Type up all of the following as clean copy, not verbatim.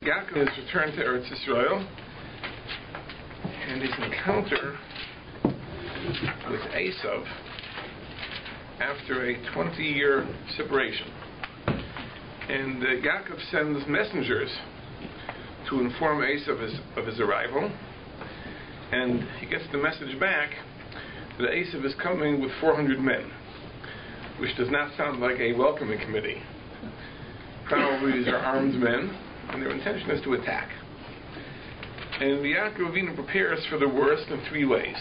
Yaakov has returned to Eretz Yisrael, and his encounter with Esav after a 20-year separation. And Yaakov sends messengers to inform Esav of his arrival, and he gets the message back that Esav is coming with 400 men, which does not sound like a welcoming committee. Probably these are armed men, and their intention is to attack. And Yaakov Avinu prepares for the worst in three ways.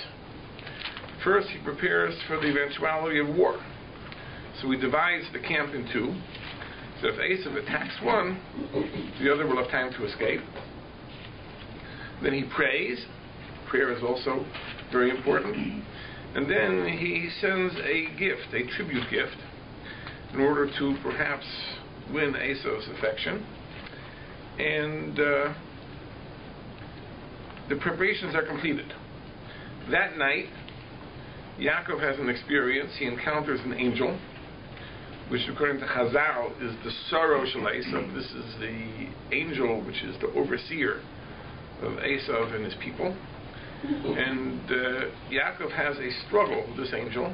First, he prepares for the eventuality of war. So he divides the camp in two. So if Esav attacks one, the other will have time to escape. Then he prays. Prayer is also very important. And then he sends a gift, a tribute gift, in order to perhaps win Esav's affection. And the preparations are completed. That night, Yaakov has an experience. He encounters an angel, which according to Chazal is the sorrow shel Esav. This is the angel which is the overseer of Esav and his people. And Yaakov has a struggle with this angel,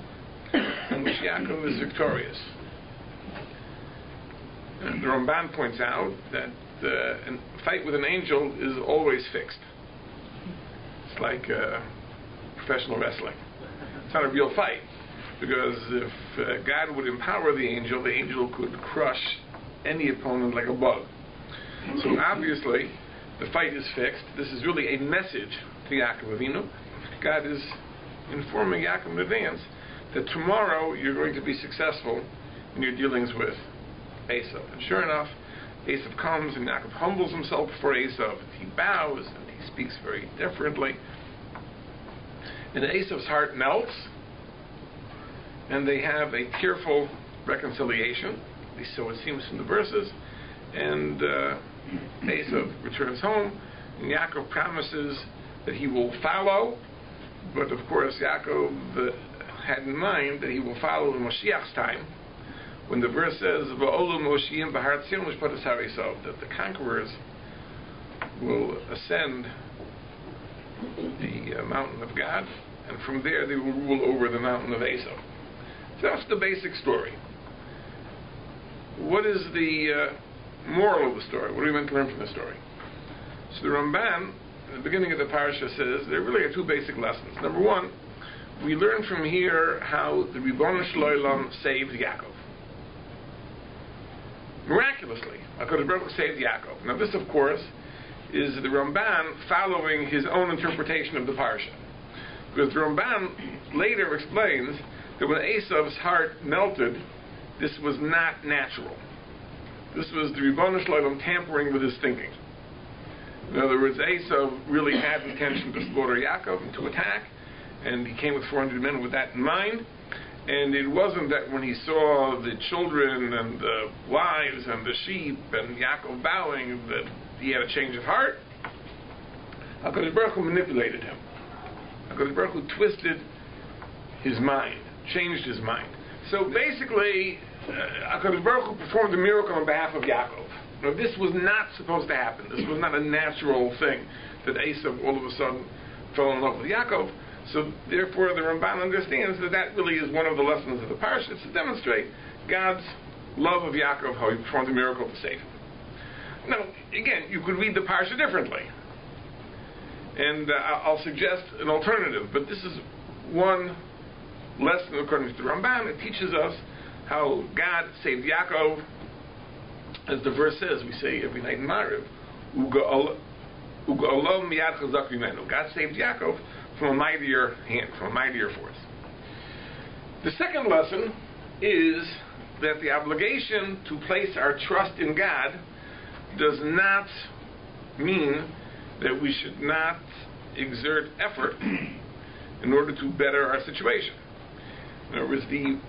in which Yaakov is victorious. And the Ramban points out that a fight with an angel is always fixed. It's like professional wrestling. It's not a real fight, because if God would empower the angel could crush any opponent like a bug. So obviously, the fight is fixed. This is really a message to Yaakov Avinu. God is informing Yaakov in advance that tomorrow you're going to be successful in your dealings with Esav. And sure enough, Esav comes and Yaakov humbles himself before Esav. He bows and he speaks very deferently. And Esav's heart melts, and they have a tearful reconciliation. At least so it seems from the verses. And Esav returns home, and Yaakov promises that he will follow. But of course, Yaakov had in mind that he will follow in Moshiach's time, when the verse says, "Va'olu Moshiim b'Har Tzion Mishpatas Harisov," that the conquerors will ascend the mountain of God, and from there they will rule over the mountain of Esav. So that's the basic story. What is the moral of the story? What are we meant to learn from the story? So the Ramban, in the beginning of the parasha, says there really are two basic lessons. Number one, we learn from here how the Ribono Shel Olam saved Yaakov. Miraculously, HaKadosh Baruch Hu saved Yaakov. Now this, of course, is the Ramban following his own interpretation of the parsha. Because the Ramban later explains that when Esav's heart melted, this was not natural. This was the Ribono Shel Olam tampering with his thinking. In other words, Esav really had the intention to slaughter Yaakov and to attack, and he came with 400 men with that in mind. And it wasn't that when he saw the children and the wives and the sheep and Yaakov bowing that he had a change of heart. HaKadosh Baruch Hu manipulated him. HaKadosh Baruch Hu twisted his mind, changed his mind. So basically, HaKadosh Baruch Hu performed a miracle on behalf of Yaakov. Now, this was not supposed to happen. This was not a natural thing that Esav all of a sudden fell in love with Yaakov. So therefore, the Ramban understands that that really is one of the lessons of the parsha. It's to demonstrate God's love of Yaakov, how he performed a miracle to save him. Now, again, you could read the parsha differently. And I'll suggest an alternative. But this is one lesson according to the Ramban. It teaches us how God saved Yaakov. As the verse says, we say every night in Ma'ariv, U'ga'olo miyad chazak mimenu. God saved Yaakov from a mightier hand, from a mightier force. The second lesson is that the obligation to place our trust in God does not mean that we should not exert effort in order to better our situation. In other words, the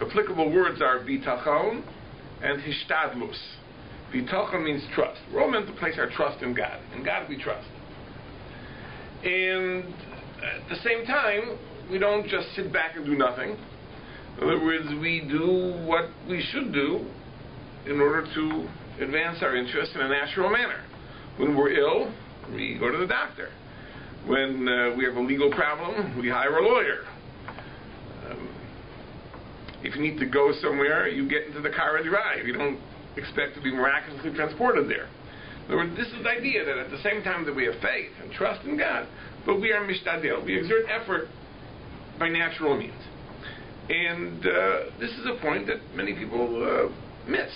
applicable words are bitachon and hishtadlus. Bitachon means trust. We're all meant to place our trust in God. In God we trust. And at the same time, we don't just sit back and do nothing. In other words, we do what we should do in order to advance our interests in a natural manner. When we're ill, we go to the doctor. When we have a legal problem, we hire a lawyer. If you need to go somewhere, you get into the car and drive. You don't expect to be miraculously transported there. In other words, this is the idea that at the same time that we have faith and trust in God, but we are mishtadel. We exert effort by natural means. And this is a point that many people miss.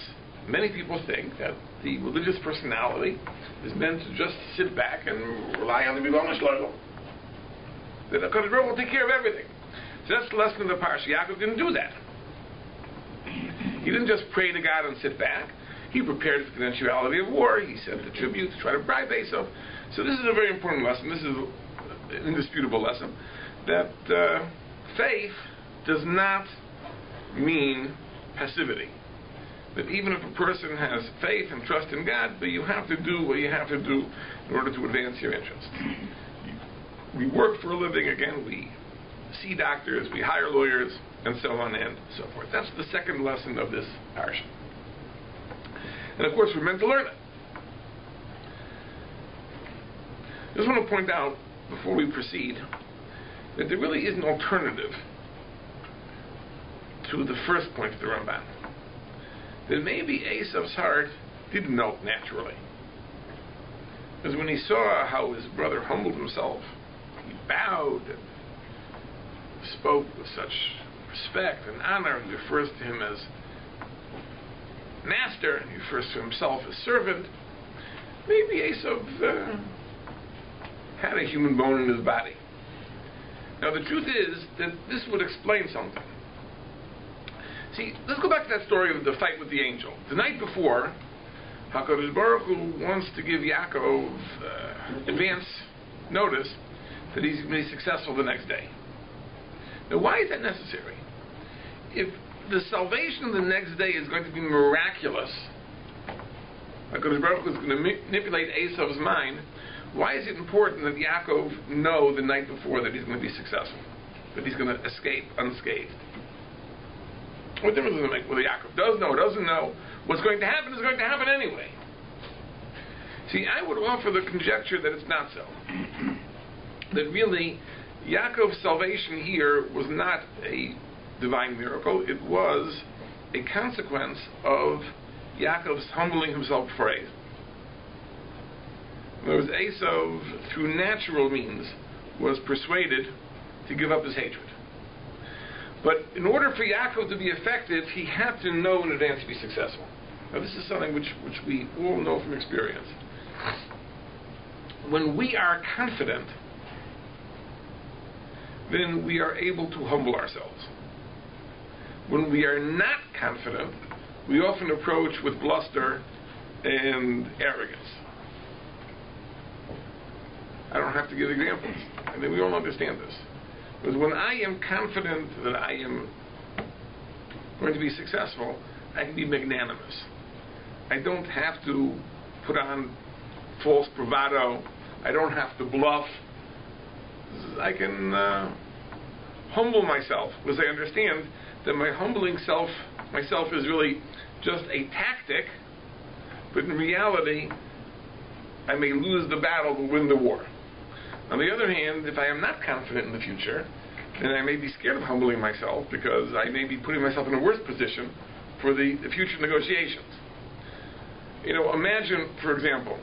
Many people think that the religious personality is meant to just sit back and rely on the Rebbeinu Shalom. That HaKadosh Baruch Hu will take care of everything. So that's the lesson of the parsha. Yaakov didn't do that. He didn't just pray to God and sit back. He prepared for the eventuality of war. He sent the tribute to try to bribe Esau. So this is a very important lesson. This is an indisputable lesson. That faith does not mean passivity. That even if a person has faith and trust in God, but you have to do what you have to do in order to advance your interests. We work for a living, again, we see doctors, we hire lawyers, and so on and so forth. That's the second lesson of this parsha. And of course, we're meant to learn it. I just want to point out, before we proceed, that there really is an alternative to the first point of the Ramban. That maybe Esau's heart didn't know naturally. Because when he saw how his brother humbled himself, he bowed and spoke with such respect and honor, and refers to him as master, and he refers to himself as servant. Maybe Esau had a human bone in his body. Now the truth is that this would explain something. See, let's go back to that story of the fight with the angel. The night before, HaKadosh Baruch Hu wants to give Yaakov advance notice that he's going to be successful the next day. Now, why is that necessary? If the salvation of the next day is going to be miraculous, HaKadosh Baruch Hu is going to manipulate Esau's mind, why is it important that Yaakov know the night before that he's going to be successful? That he's going to escape unscathed? What difference does it make whether Yaakov does know or doesn't know? What's going to happen is going to happen anyway. See, I would offer the conjecture that it's not so. That really, Yaakov's salvation here was not a divine miracle. It was a consequence of Yaakov's humbling himself before Esau. In other words, Esau, through natural means, was persuaded to give up his hatred. But in order for Yaakov to be effective, he had to know in advance to be successful. Now this is something which we all know from experience. When we are confident, then we are able to humble ourselves. When we are not confident, we often approach with bluster and arrogance. I don't have to give examples. I think we all understand this. Because when I am confident that I am going to be successful, I can be magnanimous. I don't have to put on false bravado. I don't have to bluff. I can humble myself, because I understand that my humbling myself is really just a tactic, but in reality, I may lose the battle but win the war. On the other hand, if I am not confident in the future, then I may be scared of humbling myself because I may be putting myself in a worse position for the future negotiations. You know, imagine, for example,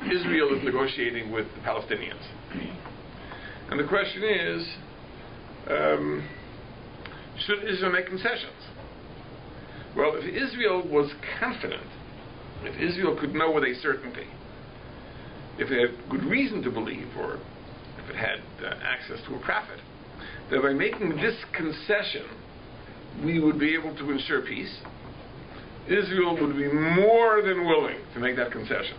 Israel is negotiating with the Palestinians. And the question is, should Israel make concessions? Well, if Israel was confident, if Israel could know with a certainty, if it had good reason to believe, or if it had access to a prophet, that by making this concession, we would be able to ensure peace, Israel would be more than willing to make that concession.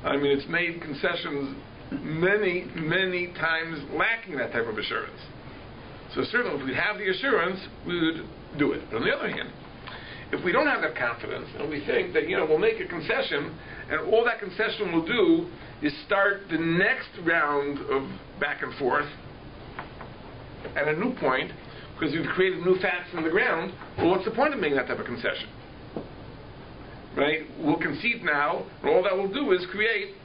I mean, it's made concessions many, many times lacking that type of assurance. So certainly if we have the assurance, we would do it. But on the other hand, if we don't have that confidence, and we think that, we'll make a concession, and all that concession will do is start the next round of back and forth at a new point, because we've created new facts in the ground, well, what's the point of making that type of concession? right, will concede now, and all that will do is create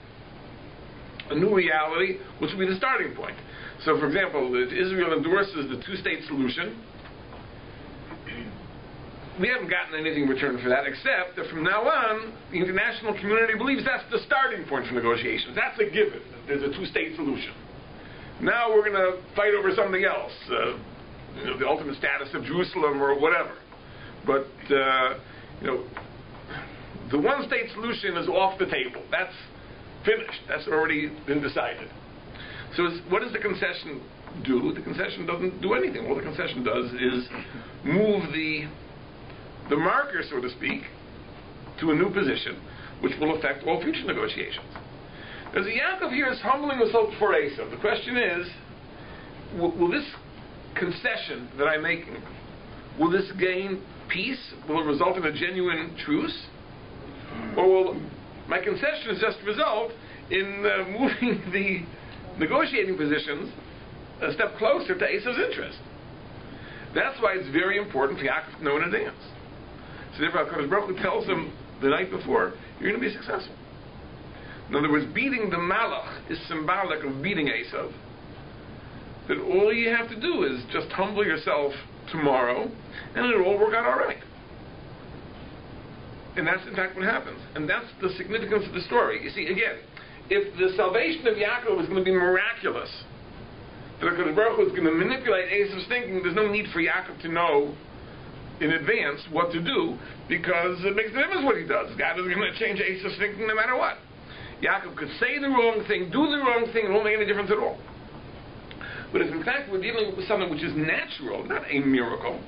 a new reality, which will be the starting point. So, for example, if Israel endorses the two-state solution, we haven't gotten anything in return for that, except that from now on, the international community believes that's the starting point for negotiations. That's a given. There's a two-state solution. Now we're going to fight over something else, the ultimate status of Jerusalem or whatever. But the one-state solution is off the table. That's finished. That's already been decided. So what does the concession do? The concession doesn't do anything. All the concession does is move the marker, so to speak, to a new position, which will affect all future negotiations. As Yaakov here is humbling himself before Esav, the question is, will this concession that I'm making, will this gain peace? Will it result in a genuine truce? Or will my concessions just result in moving the negotiating positions a step closer to Esav's interest? That's why it's very important for Yaakov to know in advance. So therefore, HaKadosh Baruch Hu tells him the night before, you're going to be successful. In other words, beating the Malach is symbolic of beating Esav. That all you have to do is just humble yourself tomorrow, and it'll all work out all right. And that's in fact what happens. And that's the significance of the story. You see, again, if the salvation of Yaakov is going to be miraculous, that HaKadosh Baruch Hu is going to manipulate Esav's thinking, there's no need for Yaakov to know in advance what to do, because it makes no difference what he does. God is going to change Esav's thinking no matter what. Yaakov could say the wrong thing, do the wrong thing, it won't make any difference at all. But if in fact we're dealing with something which is natural, not a miracle,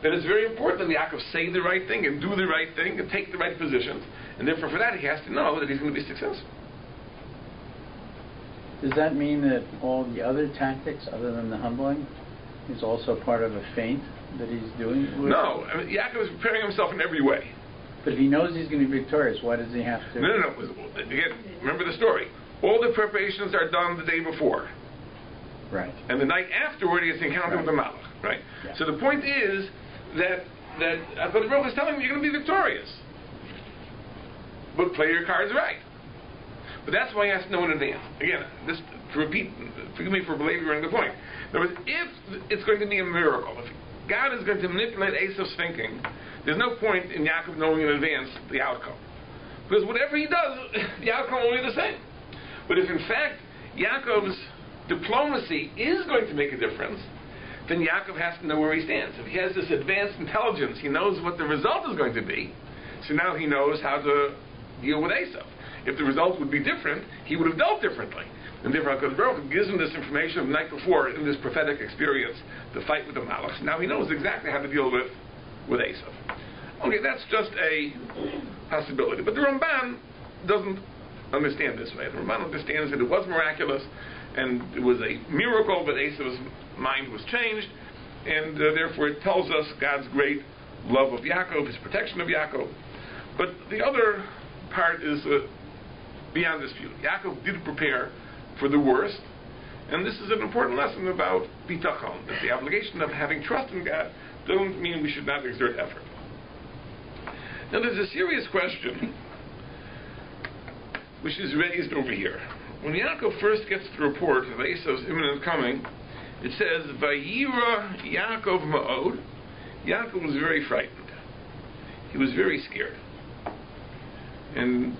then it's very important that Yaakov say the right thing and do the right thing and take the right positions. And therefore for that he has to know that he's going to be successful. Does that mean that all the other tactics, other than the humbling, is also part of a feint that he's doing? No. I mean, Yaakov is preparing himself in every way. But if he knows he's going to be victorious, why does he have to? No. Again, remember the story. All the preparations are done the day before. Right. And the night afterward he has to encounter with the Malach. Right? Yeah. So the point is that HaKadosh Baruch Hu is telling him you're going to be victorious. But play your cards right. But that's why he has to know in advance. Again, this to repeat, forgive me for belaboring the point. In other words, if it's going to be a miracle, if God is going to manipulate Esav's thinking, there's no point in Yaakov knowing in advance the outcome. Because whatever he does, the outcome will be the same. But if in fact Yaakov's diplomacy is going to make a difference, then Yaakov has to know where he stands. If he has this advanced intelligence, he knows what the result is going to be, so now he knows how to deal with Esav. If the result would be different, he would have dealt differently. And therefore HaKadosh Baruch Hu gives him this information the night before in this prophetic experience, the fight with the Malachs. Now he knows exactly how to deal with Esav. Okay, that's just a possibility. But the Ramban doesn't understand this way. The Ramban understands that it was miraculous, and it was a miracle, but Esav's mind was changed, and therefore it tells us God's great love of Yaakov, his protection of Yaakov. But the other part is beyond dispute. Yaakov did prepare for the worst, and this is an important lesson about bitachon, that the obligation of having trust in God doesn't mean we should not exert effort. Now there's a serious question which is raised over here. When Yaakov first gets the report of Esav's imminent coming, it says, Vayira Yaakov ma'od. Yaakov was very frightened. He was very scared. And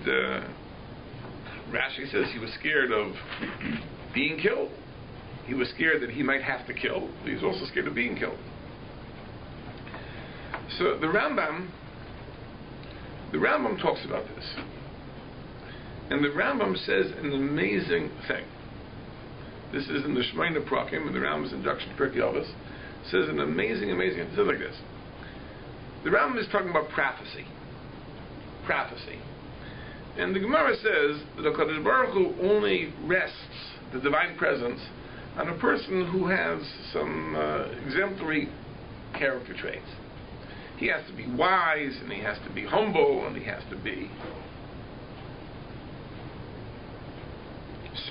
Rashi says he was scared of being killed. He was scared that he might have to kill, but he was also scared of being killed. So the Rambam talks about this. And the Rambam says an amazing thing. This is in the Shemaina Prakim, in the Rambam's introduction to Pirkei Avos. Says an amazing thing. It says like this. The Rambam is talking about prophecy. Prophecy. And the Gemara says that HaKadosh Baruch Hu only rests the divine presence on a person who has some exemplary character traits. He has to be wise, and he has to be humble, and he has to be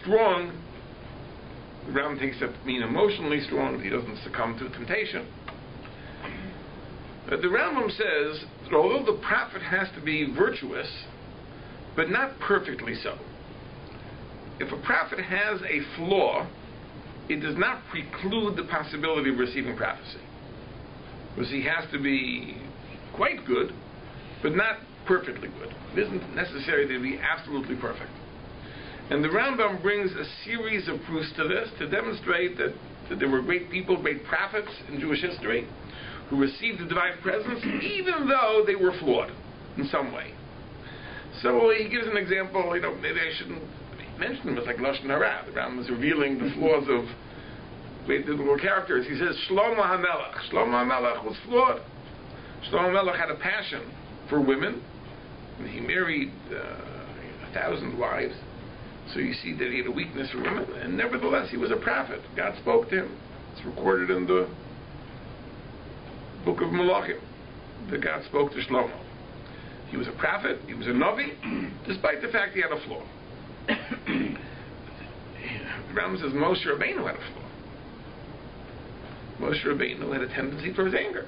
strong. The Rambam takes that to mean emotionally strong, that he doesn't succumb to temptation. The Rambam says that although the prophet has to be virtuous, but not perfectly so. If a prophet has a flaw, it does not preclude the possibility of receiving prophecy. Because he has to be quite good, but not perfectly good. It isn't necessary to be absolutely perfect. And the Rambam brings a series of proofs to this to demonstrate that there were great people, great prophets in Jewish history who received the divine presence even though they were flawed in some way. So he gives an example, maybe I shouldn't mention them, it's like Lashon Hara. The Rambam is revealing the flaws of great biblical characters. He says, Shlomo HaMelech. Shlomo HaMelech was flawed. Shlomo HaMelech had a passion for women. And he married 1,000 wives. So you see that he had a weakness for women. And nevertheless, he was a prophet. God spoke to him. It's recorded in the book of Malachim that God spoke to Shlomo. He was a prophet. He was a Navi, despite the fact he had a flaw. The Rambam says Moshe Rabbeinu had a flaw. Moshe Rabbeinu had a tendency towards anger.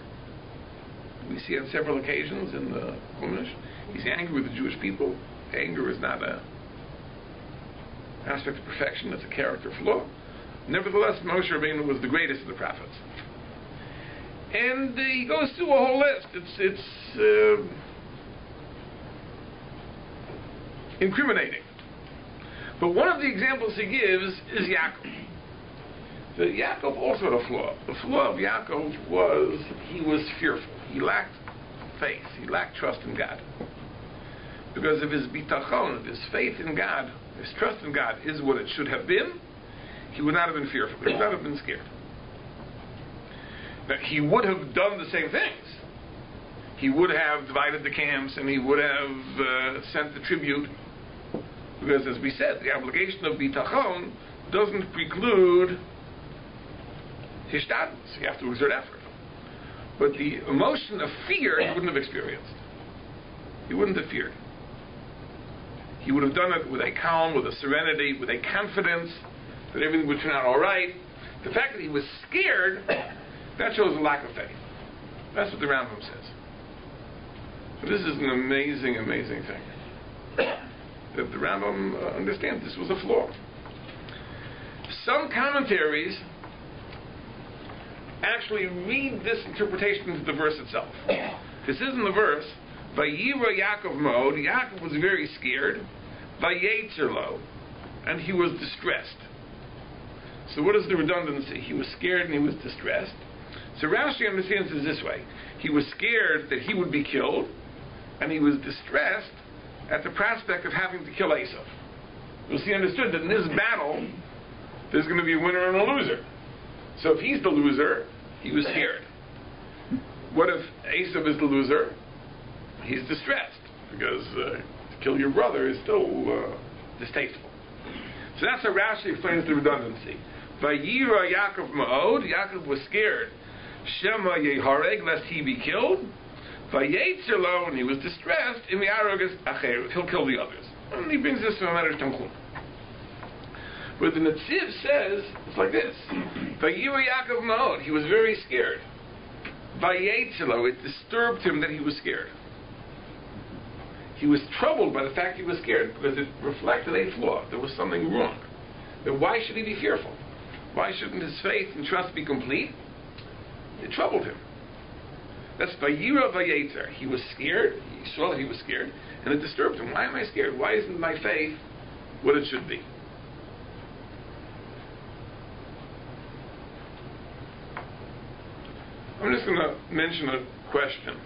We see on several occasions in the Chumash, he's angry with the Jewish people. Anger is not an aspect of perfection, it's a character flaw. Nevertheless, Moshe Rabbeinu was the greatest of the prophets. And he goes through a whole list. It's incriminating. But one of the examples he gives is Yaakov. So Yaakov also had a flaw. The flaw of Yaakov was he was fearful. He lacked faith. He lacked trust in God. Because if his bitachon, his faith in God, his trust in God is what it should have been, he would not have been fearful. He would not have been scared. Now, he would have done the same things. He would have divided the camps and he would have sent the tribute. Because, as we said, the obligation of bitachon doesn't preclude hishtadlus. You have to exert effort. But the emotion of fear he wouldn't have experienced. He wouldn't have feared. He would have done it with a calm, with a serenity, with a confidence that everything would turn out all right. The fact that he was scared, that shows a lack of faith. That's what the Rambam says. So this is an amazing, amazing thing. That the Rambam understands this was a flaw. Some commentaries actually read this interpretation into the verse itself. This is in the verse, Vayira Yaakov Mod, Yaakov was very scared, Vayetzer Lo, and he was distressed. So what is the redundancy? He was scared and he was distressed. So Rashi understands it this way. He was scared that he would be killed, and he was distressed at the prospect of having to kill Esav. Because he understood that in this battle, there's going to be a winner and a loser. So if he's the loser, he was scared. What if Esav is the loser? He's distressed, because to kill your brother is still distasteful. So that's how Rashi explains the redundancy. Vayira Yaakov Ma'od, Yaakov was scared. Shema Yehareg, lest he be killed. Vayetzer Lo, and he was distressed. In the Arogas Acher, he'll kill the others. And he brings this from a matter of Tanchum. But the Netziv says, it's like this. Vayira Yaakov Ma'od, he was very scared. Vayetzer Lo, it disturbed him that he was scared. He was troubled by the fact he was scared, because it reflected a flaw. There was something wrong. Then why should he be fearful? Why shouldn't his faith and trust be complete? It troubled him. That's Vayira Vayetzer. He was scared. He saw that he was scared, and it disturbed him. Why am I scared? Why isn't my faith what it should be? I'm just going to mention a question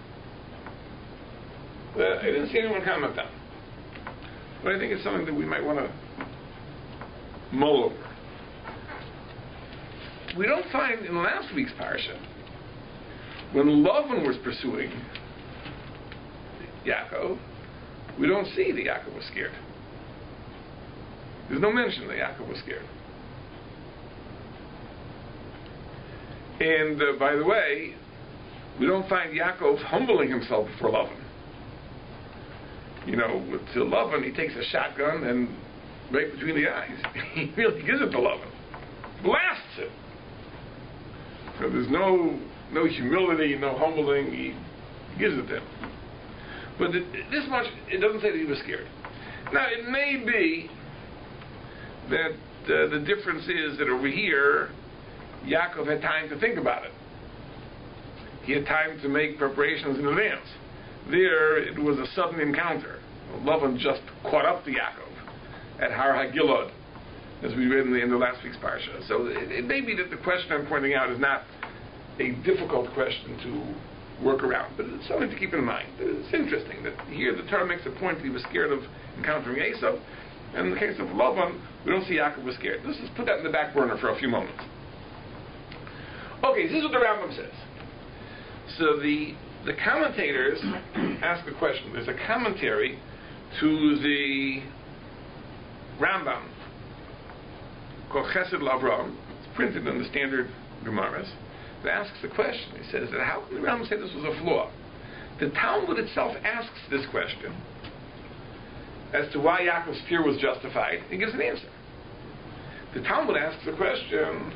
that I didn't see anyone comment on, but I think it's something that we might want to mull over. We don't find in last week's parsha, when Lavan was pursuing Yaakov, we don't see that Yaakov was scared. There's no mention that Yaakov was scared. And by the way, we don't find Yaakov humbling himself before Lavan. To Lavan, he takes a shotgun and right between the eyes. He really gives it to Lavan. Blasts it. So there's no no humility, no humbling. He gives it to him. But this much, it doesn't say that he was scared. Now, it may be that the difference is that over here, Yaakov had time to think about it. He had time to make preparations in advance. There, it was a sudden encounter. Lavan just caught up to Yaakov at Har HaGilad, as we read in the last week's parsha. So it may be that the question I'm pointing out is not a difficult question to work around, but it's something to keep in mind. It's interesting that here the Torah makes a point that he was scared of encountering Esau, and in the case of Lavan, we don't see Yaakov was scared. Let's just put that in the back burner for a few moments. Okay, so this is what the Rambam says. So the commentators ask a question. There's a commentary to the Rambam called Chesed L'Avram. It's printed in the standard Gemaras. It asks the question. He says that how can the Rambam say this was a flaw? The Talmud itself asks this question as to why Yaakov's fear was justified. He gives an answer. The Talmud asks the question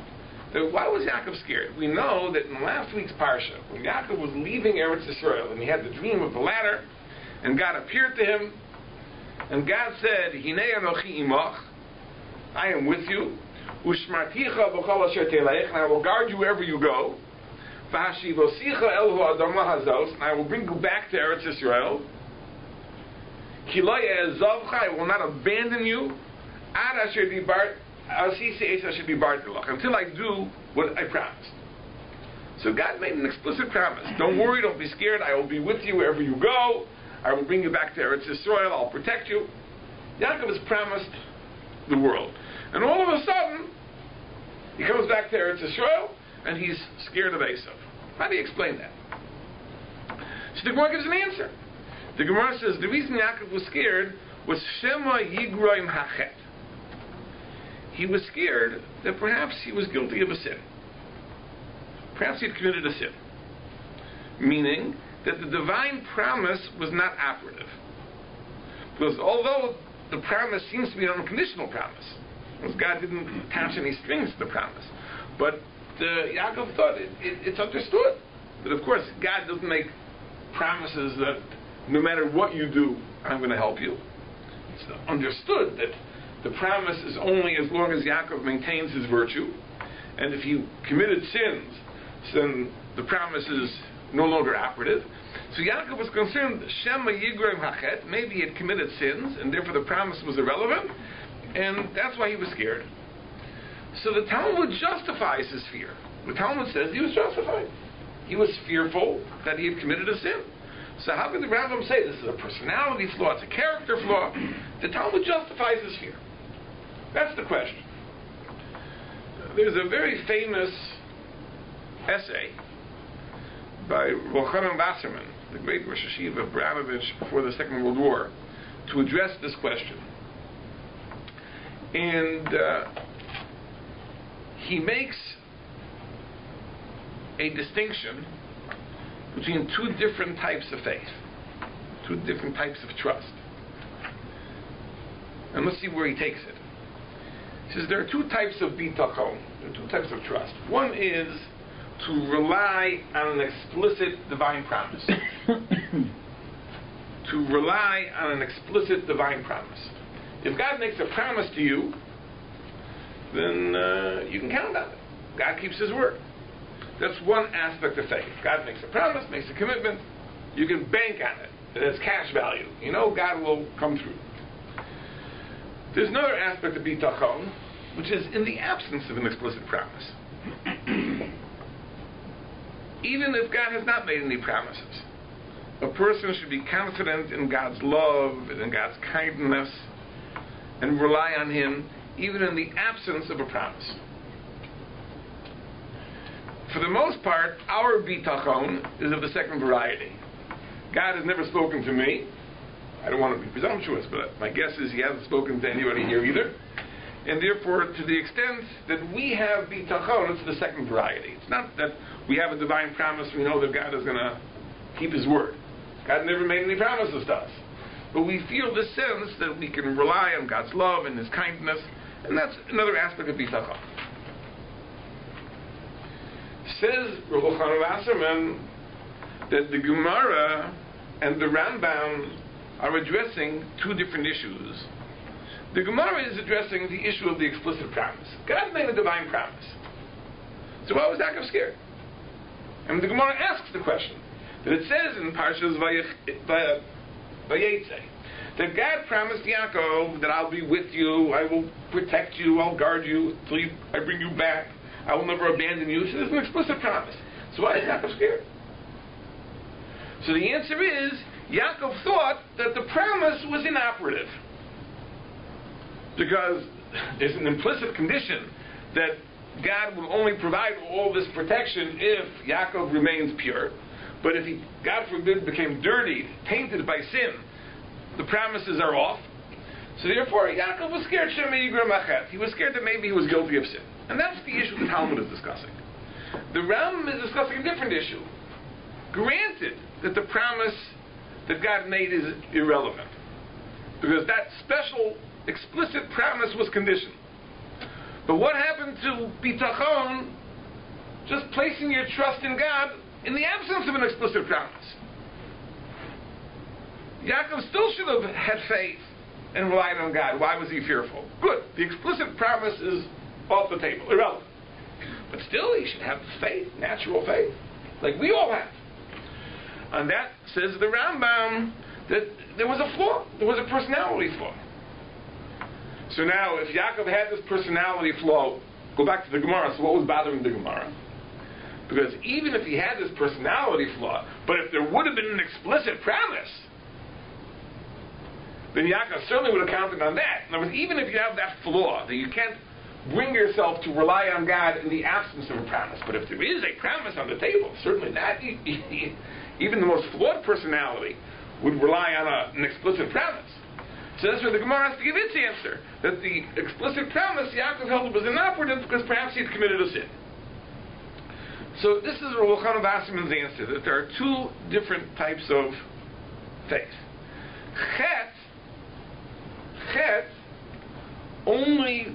that why was Yaakov scared? We know that in last week's parsha, when Yaakov was leaving Eretz Yisrael and he had the dream of the ladder, and God appeared to him, and God said, Hinei Anochi imach, I am with you, Ushmarticha b'chol asher teleich, and I will guard you wherever you go, V'hashivosicha el ha'adama hazos, and I will bring you back to Eretz Yisrael, Ki lo ye'ezavcha, I will not abandon you, Ad asher dibart, until I do what I promised. So God made an explicit promise. Don't worry, don't be scared. I will be with you wherever you go. I will bring you back to Eretz Yisrael. I'll protect you. Yaakov has promised the world. And all of a sudden, he comes back to Eretz Yisrael, and he's scared of Esau. How do you explain that? So the Gemara gives an answer. The Gemara says the reason Yaakov was scared was Shema Yigroim Hachet. He was scared that perhaps he was guilty of a sin. Perhaps he had committed a sin. Meaning that the divine promise was not operative. Because although the promise seems to be an unconditional promise, because God didn't attach any strings to the promise, but Yaakov thought it's understood that of course God doesn't make promises that no matter what you do, I'm going to help you. It's understood that the promise is only as long as Yaakov maintains his virtue, and if he committed sins, then the promise is no longer operative. So Yaakov was concerned, Shema Yigroim Hachet, maybe he had committed sins, and therefore the promise was irrelevant, and that's why he was scared. So the Talmud justifies his fear. The Talmud says he was justified. He was fearful that he had committed a sin. So how can the Rambam say this is a personality flaw, it's a character flaw? The Talmud justifies his fear. That's the question. There's a very famous essay by Rochanan Wasserman, the great Rosh Yeshiva of Baranovich before the Second World War, to address this question. And he makes a distinction between two different types of faith, two different types of trust. And let's see where he takes it. He says there are two types of bitachon, there are two types of trust. One is to rely on an explicit divine promise. To rely on an explicit divine promise. If God makes a promise to you, then you can count on it. God keeps His word. That's one aspect of faith. God makes a promise, makes a commitment, you can bank on it. It has cash value. You know God will come through. There's another aspect of bitachon, which is in the absence of an explicit promise. Even if God has not made any promises, a person should be confident in God's love and in God's kindness and rely on Him even in the absence of a promise. For the most part, our bitachon is of the second variety. God has never spoken to me. I don't want to be presumptuous, but my guess is He hasn't spoken to anybody here either. And therefore, to the extent that we have bitachon, it's the second variety. It's not that we have a divine promise, we know that God is going to keep His word. God never made any promises to us. But we feel this sense that we can rely on God's love and His kindness, and that's another aspect of bitachon. Says Rav Elchanan Wasserman that the Gemara and the Rambam are addressing two different issues. The Gemara is addressing the issue of the explicit promise. God made a divine promise. So why was Yaakov scared? And the Gemara asks the question that it says in Parshas Vayetze that God promised Yaakov that I'll be with you, I will protect you, I'll guard you until I bring you back, I will never abandon you. So there's an explicit promise. So why is Yaakov scared? So the answer is, Yaakov thought that the promise was inoperative. Because there's an implicit condition that God will only provide all this protection if Yaakov remains pure. But if he, God forbid, became dirty, tainted by sin, the promises are off. So therefore, Yaakov was scared. He was scared that maybe he was guilty of sin. And that's the issue the Talmud is discussing. The Rambam is discussing a different issue. Granted that the promise that God made is irrelevant, because that special, explicit promise was conditioned. But what happened to bitachon, just placing your trust in God in the absence of an explicit promise? Yaakov still should have had faith and relied on God. Why was he fearful? Good. The explicit promise is off the table, irrelevant. But still, he should have faith, natural faith, like we all have. And that says the Rambam that there was a flaw. There was a personality flaw. So now, if Yaakov had this personality flaw, go back to the Gemara, so what was bothering the Gemara? Because even if he had this personality flaw, but if there would have been an explicit promise, then Yaakov certainly would have counted on that. In other words, even if you have that flaw, that you can't bring yourself to rely on God in the absence of a promise, but if there is a promise on the table, certainly that, even the most flawed personality would rely on an explicit promise. So that's where the Gemara has to give its answer, that the explicit promise Yaakov held was inoperative because perhaps he had committed a sin. So this is Rav Elchanan Wasserman's answer, that there are two different types of faith. Chet only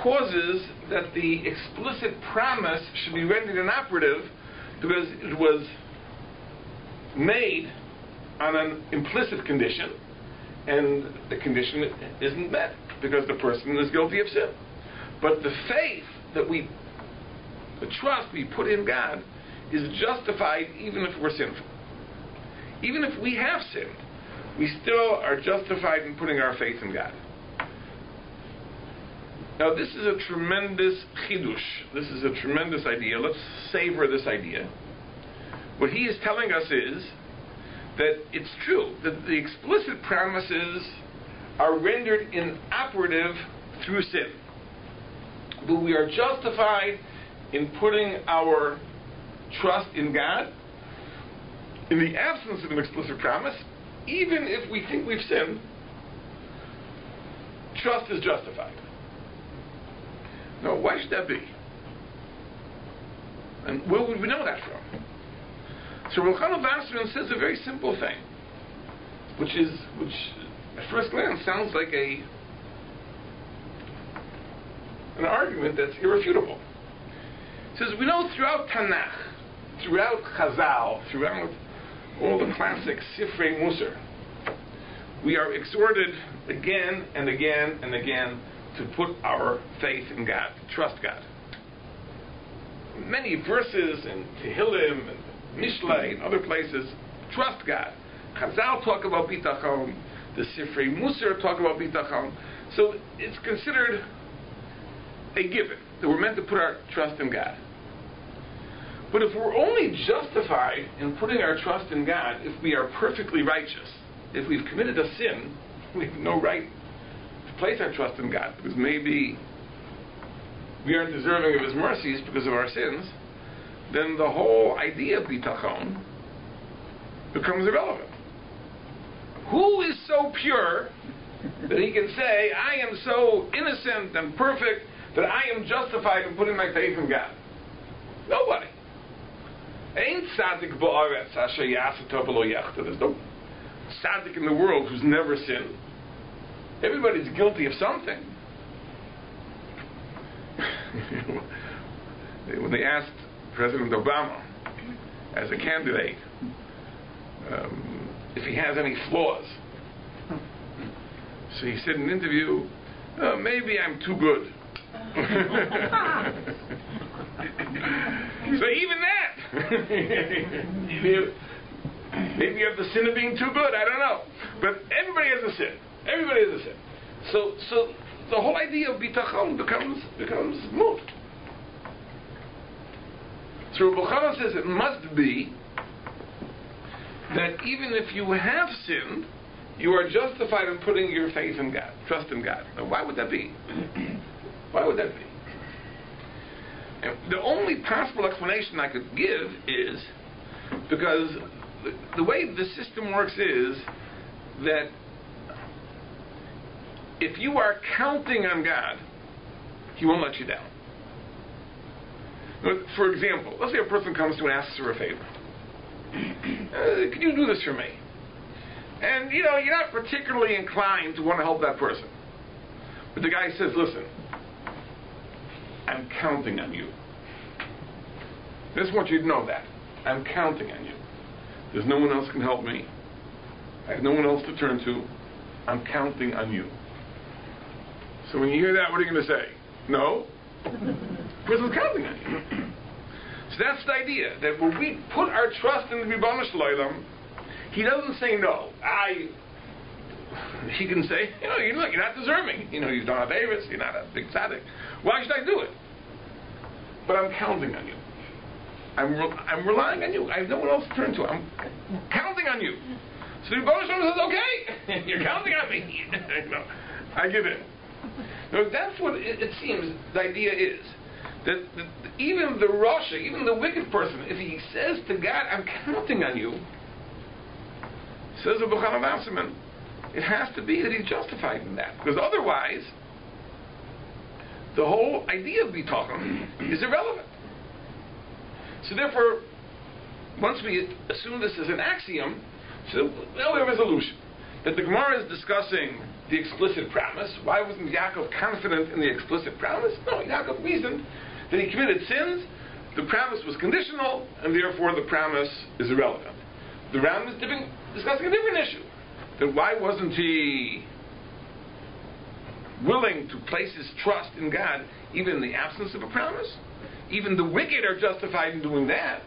causes that the explicit promise should be rendered inoperative because it was made on an implicit condition, and the condition isn't met because the person is guilty of sin. But the faith that the trust we put in God is justified even if we're sinful. Even if we have sinned, we still are justified in putting our faith in God. Now this is a tremendous chidush. This is a tremendous idea. Let's savor this idea. What he is telling us is that it's true that the explicit promises are rendered inoperative through sin. But we are justified in putting our trust in God in the absence of an explicit promise. Even if we think we've sinned, trust is justified. Now, why should that be? And where would we know that from? So Rav Elchanan Wasserman says a very simple thing, which at first glance sounds like an argument that's irrefutable. He says, we know throughout Tanakh, throughout Chazal, throughout all the classic Sifrei Musar, we are exhorted again and again and again to put our faith in God, to trust God. Many verses in Tehillim and Mishlei and other places trust God. Chazal talk about bitachon, the Sifrei Musar talk about bitachon. So it's considered a given that we're meant to put our trust in God. But if we're only justified in putting our trust in God if we are perfectly righteous, if we've committed a sin, we have no right to place our trust in God, because maybe we aren't deserving of His mercies because of our sins, then the whole idea of bitachon becomes irrelevant. Who is so pure that he can say, I am so innocent and perfect that I am justified in putting my faith in God? Nobody. Ain't tzaddik ba'aretz asher ya'aseh tov v'lo yachta. There's no tzaddik in the world who's never sinned. Everybody's guilty of something. When they asked President Obama as a candidate, if he has any flaws. So he said in an interview, maybe I'm too good. So even that, maybe you have the sin of being too good, I don't know. But everybody has a sin. Everybody has a sin. So the whole idea of bitachon becomes moot. So Rabbi Eliezer says it must be that even if you have sinned, you are justified in putting your faith in God, trust in God. Now, why would that be? Why would that be? And the only possible explanation I could give is because the way the system works is that if you are counting on God, He won't let you down. For example, let's say a person comes to and asks for a favor. Can you do this for me? And, you're not particularly inclined to want to help that person. But the guy says, listen, I'm counting on you. I just want you to know that. I'm counting on you. There's no one else can help me. I have no one else to turn to. I'm counting on you. So when you hear that, what are you going to say? No? The person's counting on you. So that's the idea, that when we put our trust in the Ribono Shel Olam, He doesn't say no. He can say, you're not deserving. You don't have Avis, you're not a big tzaddik. Why should I do it? But I'm counting on you. I'm relying on you. I have no one else to turn to. I'm counting on you. So the Ribono Shel Olam says, okay, you're counting on me. I give in. Now, that's what it seems the idea is. That even the Rosh, even the wicked person, if he says to God, I'm counting on you, says the B'chana Vasserman, it has to be that he's justified in that. Because otherwise, the whole idea of bitachon is irrelevant. So therefore, once we assume this as an axiom, so now we have a resolution. That the Gemara is discussing the explicit promise. Why wasn't Yaakov confident in the explicit promise? No, Yaakov reasoned that he committed sins, the promise was conditional, and therefore the promise is irrelevant. The Ram is discussing a different issue. That why wasn't he willing to place his trust in God even in the absence of a promise? Even the wicked are justified in doing that.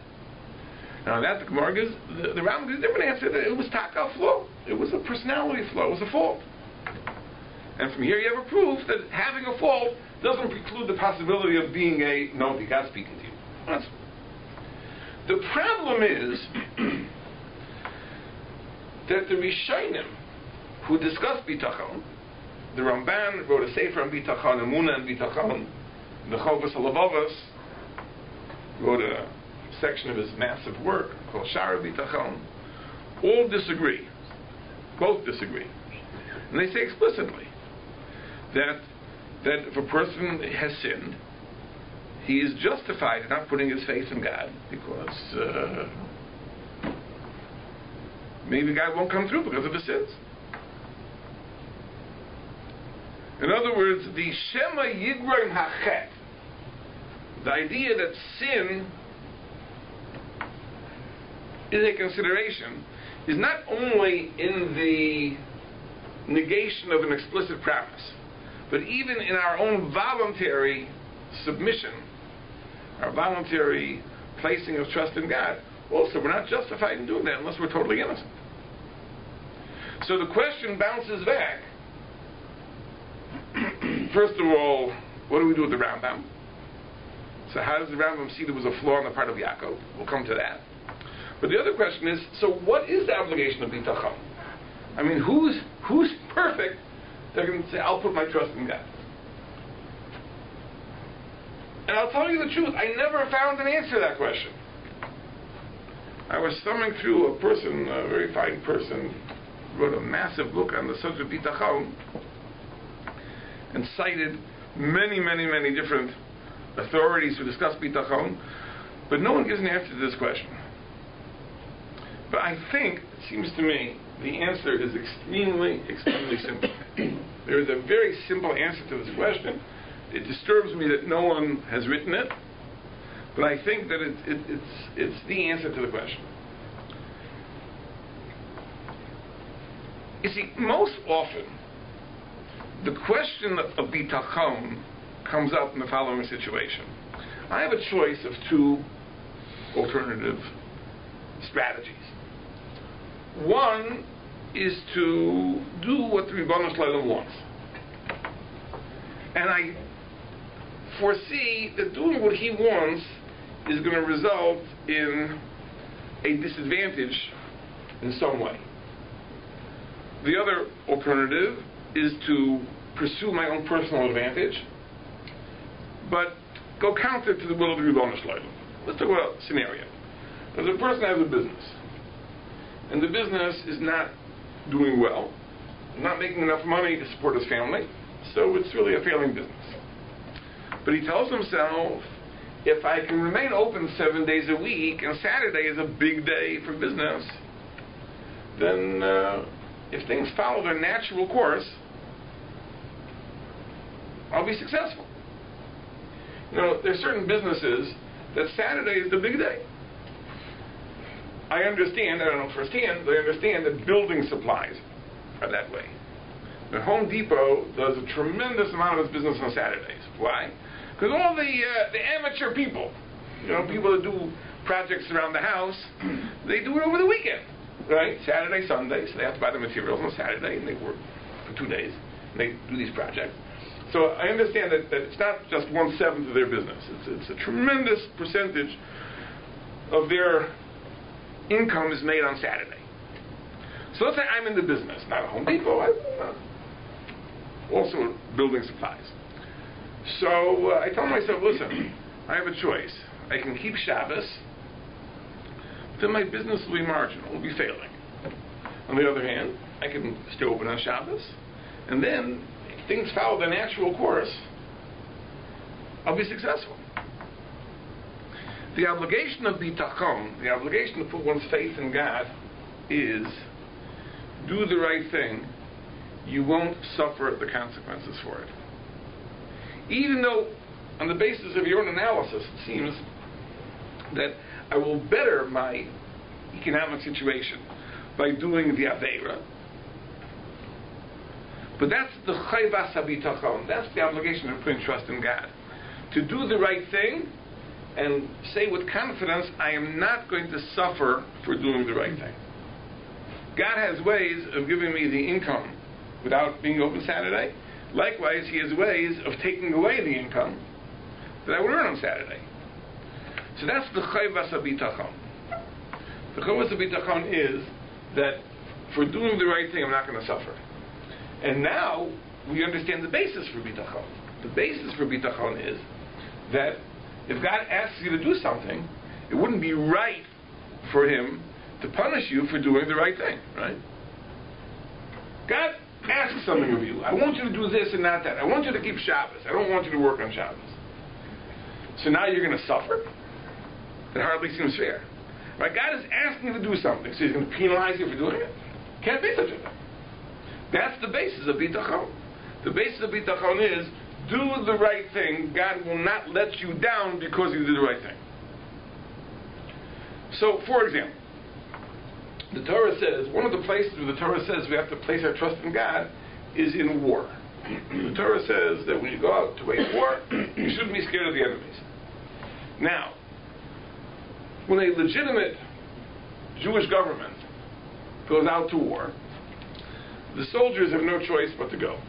Now that the Gemara gives, the Ram gives a different answer, that it was taka flaw. It was a personality flaw, it was a fault. And from here you have a proof that having a fault doesn't preclude the possibility of being God speaking to you. The problem is that the Rishonim who discussed bitachon, the Ramban wrote a sefer on bitachon, Emunah and bitachon, the Chovos HaLevavos wrote a section of his massive work called Shara Bitachon, all disagree. Both disagree. And they say explicitly that if a person has sinned, he is justified in not putting his faith in God because maybe God won't come through because of his sins. In other words, the Shema Yigroim Hachet, the idea that sin is a consideration, is not only in the negation of an explicit promise, but even in our own voluntary submission, our voluntary placing of trust in God. Also, we're not justified in doing that unless we're totally innocent. So the question bounces back. First of all, what do we do with the Rambam? So how does the Rambam see there was a flaw on the part of Yaakov? We'll come to that. But the other question is, so what is the obligation of bitachon? I mean, who's perfect that can say, I'll put my trust in God? And I'll tell you the truth, I never found an answer to that question. I was thumbing through a person, a very fine person, wrote a massive book on the subject of bitachon, and cited many, many, many different authorities who discuss bitachon, but no one gives an answer to this question. But I think, it seems to me, the answer is extremely, extremely simple. There is a very simple answer to this question. It disturbs me that no one has written it, but I think that it's the answer to the question. You see, most often, the question of bitachon comes up in the following situation. I have a choice of two alternative strategies. One is to do what the Ribono Shel Olam wants. And I foresee that doing what he wants is going to result in a disadvantage in some way. The other alternative is to pursue my own personal advantage, but go counter to the will of the Ribono Shel Olam. Let's talk about a scenario. There's a person has a business, and the business is not doing well, not making enough money to support his family, so it's really a failing business. But he tells himself, if I can remain open 7 days a week, and Saturday is a big day for business, then if things follow their natural course, I'll be successful. You know, there are certain businesses that Saturday is the big day. I understand, I don't know firsthand, but I understand that building supplies are that way. The Home Depot does a tremendous amount of its business on Saturdays. Why? Because all the amateur people, you know, people that do projects around the house, they do it over the weekend, right? Saturday, Sunday, so they have to buy the materials on Saturday, and they work for 2 days, and they do these projects. So I understand that it's not just 1/7 of their business. It's a tremendous percentage of their income is made on Saturday. So let's say I'm in the business, not a Home Depot, also building supplies. So I tell myself, listen, I have a choice. I can keep Shabbos, then my business will be marginal, will be failing. On the other hand, I can stay open on Shabbos, and then if things follow their natural course, I'll be successful. The obligation of bitachon, the obligation to put one's faith in God, is do the right thing. You won't suffer the consequences for it. Even though, on the basis of your own analysis, it seems that I will better my economic situation by doing the Aveira. But that's the chayvas habitachon. That's the obligation of putting trust in God. To do the right thing and say with confidence, I am not going to suffer for doing the right thing. God has ways of giving me the income without being open Saturday. Likewise, He has ways of taking away the income that I would earn on Saturday. So that's the chayvas habitachon. The chayvas habitachon is that for doing the right thing, I'm not going to suffer. And now we understand the basis for bitachon. The basis for bitachon is that if God asks you to do something, it wouldn't be right for Him to punish you for doing the right thing, right? God asks something of you. I want you to do this and not that. I want you to keep Shabbos. I don't want you to work on Shabbos. So now you're going to suffer? That hardly seems fair. Right? God is asking you to do something, so He's going to penalize you for doing it? Can't be such a thing. That's the basis of bitachon. The basis of bitachon is do the right thing. God will not let you down because you did the right thing. So, for example, the Torah says, one of the places where the Torah says we have to place our trust in God is in war. The Torah says that when you go out to wage war, you shouldn't be scared of the enemies. Now, when a legitimate Jewish government goes out to war, the soldiers have no choice but to go.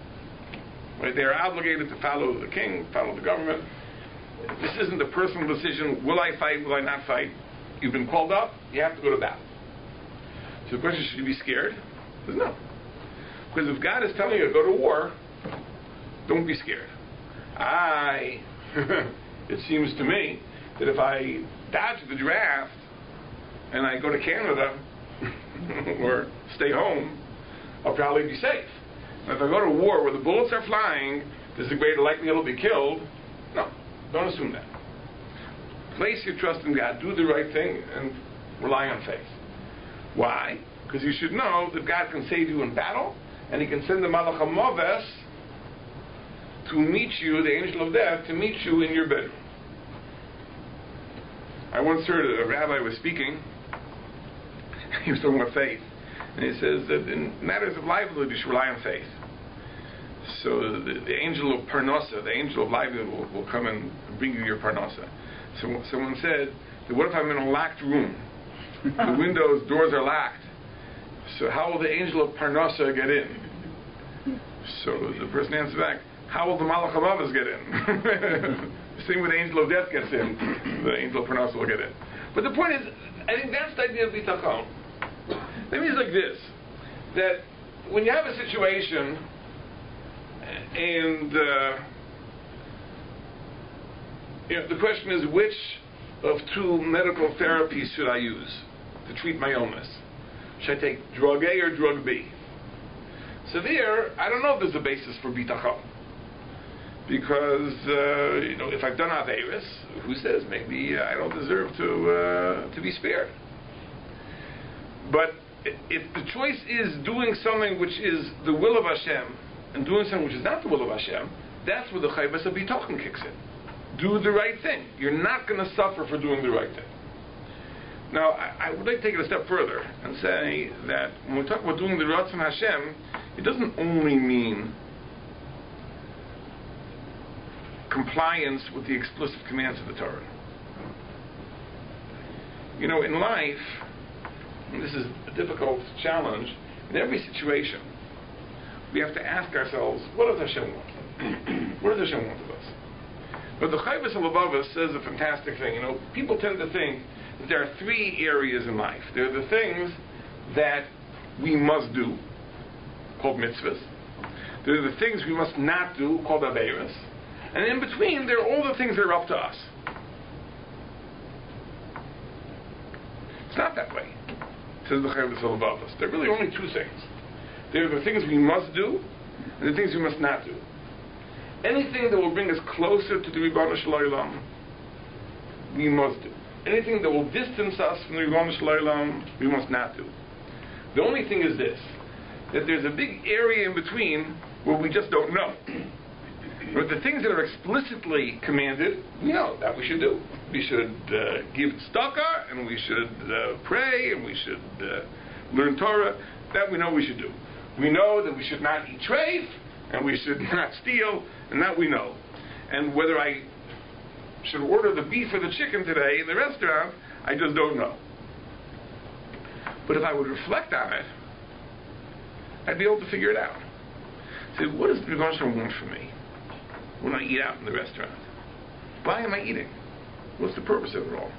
Right? They are obligated to follow the king, follow the government. This isn't a personal decision. Will I fight? Will I not fight? You've been called up. You have to go to battle. So the question is, should you be scared? Says no. Because if God is telling you to go to war, don't be scared. It seems to me that if I dodge the draft and I go to Canada or stay home, I'll probably be safe. And if I go to war where the bullets are flying, there's a greater likelihood I'll be killed. No, don't assume that. Place your trust in God. Do the right thing and rely on faith. Why? Because you should know that God can save you in battle, and He can send the Malach HaMoves to meet you, the angel of death, to meet you in your bedroom. I once heard a rabbi was speaking. He was talking about faith, and he says that in matters of livelihood, you should rely on faith. So the angel of Parnasa, the angel of livelihood, will come and bring you your Parnasa. So someone said, what if I'm in a locked room? The windows, doors are locked. So how will the angel of Parnasa get in? So the person answered back, how will the Malach HaMavos get in? Same with the angel of death gets in, the angel of Parnasa will get in. But the point is, I think that's the idea of bitachon. That means like this, that when you have a situation and the question is, which of two medical therapies should I use to treat my illness? Should I take drug A or drug B? So there, I don't know if there's a basis for bitachon. Because, if I've done Averis, who says maybe I don't deserve to be spared? But if the choice is doing something which is the will of Hashem and doing something which is not the will of Hashem, that's where the chayvus of bitachon kicks in. Do the right thing. You're not going to suffer for doing the right thing. Now, I would like to take it a step further and say that when we talk about doing the Ratzon Hashem, it doesn't only mean compliance with the explicit commands of the Torah. In life, and this is a difficult challenge, in every situation, we have to ask ourselves, what does Hashem want? What does Hashem want of us? But the Chayvus Halabavas says a fantastic thing. People tend to think that there are three areas in life. There are the things that we must do, called mitzvahs. There are the things we must not do, called averos. And in between, there are all the things that are up to us. It's not that way, says the Chayvus Halabavas. There are really only two things. There are the things we must do, and the things we must not do. Anything that will bring us closer to the Ribono Shel Olam, we must do. Anything that will distance us from the Ribono Shel Olam, we must not do. The only thing is this, that there's a big area in between where we just don't know. But the things that are explicitly commanded, we know that we should do. We should give tzedakah, and we should pray, and we should learn Torah. That we know we should do. We know that we should not eat treif, and we should not steal, and that we know. And whether I should order the beef or the chicken today in the restaurant, I just don't know. But if I would reflect on it, I'd be able to figure it out. Say, what does the Ribono Shel Olam want from me when I eat out in the restaurant? Why am I eating? What's the purpose of it all?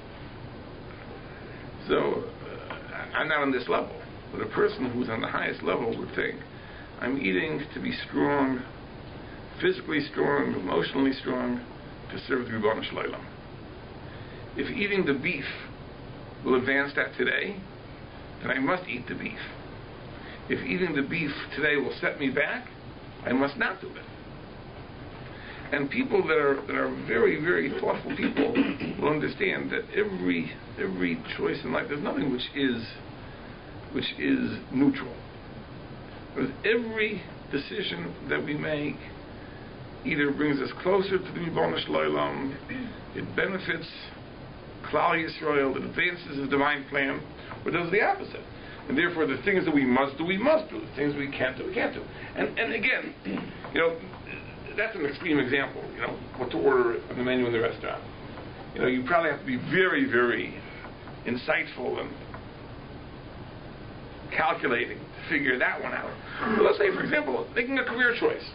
So, I'm not on this level, but a person who's on the highest level would think, I'm eating to be strong, physically strong, emotionally strong, to serve the Ribono Shel Olam. If eating the beef will advance that today, then I must eat the beef. If eating the beef today will set me back, I must not do it. And people that are very, very thoughtful people will understand that every choice in life, there's nothing which is neutral. Because every decision that we make either brings us closer to the Ribono Shel Olam, it benefits Klal Yisrael, it advances the divine plan, or does the opposite. And therefore, the things that we must do, we must do. The things we can't do, we can't do. And again, that's an extreme example, what to order on the menu in the restaurant. You probably have to be very, very insightful and calculating to figure that one out. But let's say, for example, making a career choice.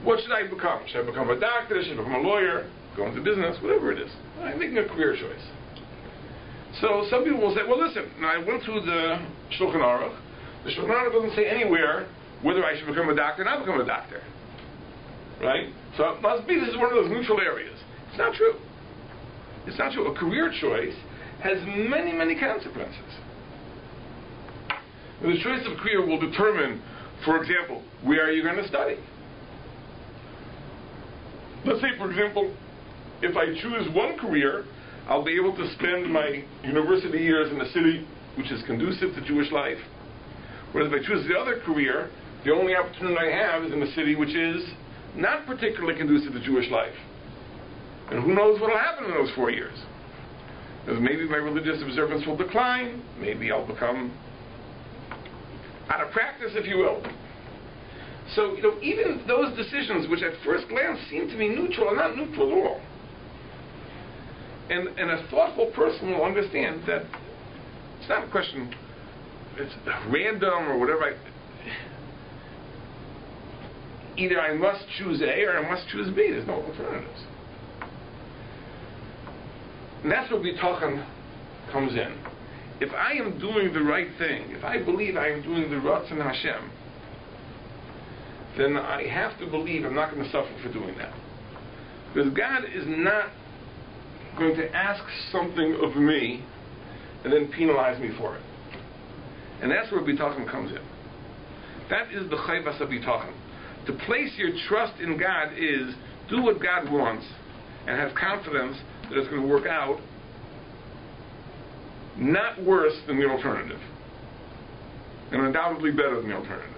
What should I become? Should I become a doctor? Should I become a lawyer? Go into business? Whatever it is. I'm making a career choice. So some people will say, well, listen, I went through the Shulchan Aruch. The Shulchan Aruch doesn't say anywhere whether I should become a doctor or not become a doctor. Right? So it must be this is one of those neutral areas. It's not true. It's not true. A career choice has many, many consequences. The choice of career will determine, for example, where are you going to study? Let's say, for example, if I choose one career, I'll be able to spend my university years in a city which is conducive to Jewish life. Whereas if I choose the other career, the only opportunity I have is in a city which is not particularly conducive to Jewish life. And who knows what will happen in those 4 years. Because maybe my religious observance will decline. Maybe I'll become out of practice, if you will. So, even those decisions, which at first glance seem to be neutral, are not neutral at all. And a thoughtful person will understand that it's not a question, it's random or whatever. Either I must choose A or I must choose B. There's no alternatives. And that's where bitachon comes in. If I am doing the right thing, if I believe I am doing the Ratzon Hashem, then I have to believe I'm not going to suffer for doing that. Because God is not going to ask something of me and then penalize me for it. And that's where bitachon comes in. That is the chayvas of bitachon. To place your trust in God is do what God wants and have confidence that it's going to work out not worse than the alternative, and undoubtedly better than the alternative.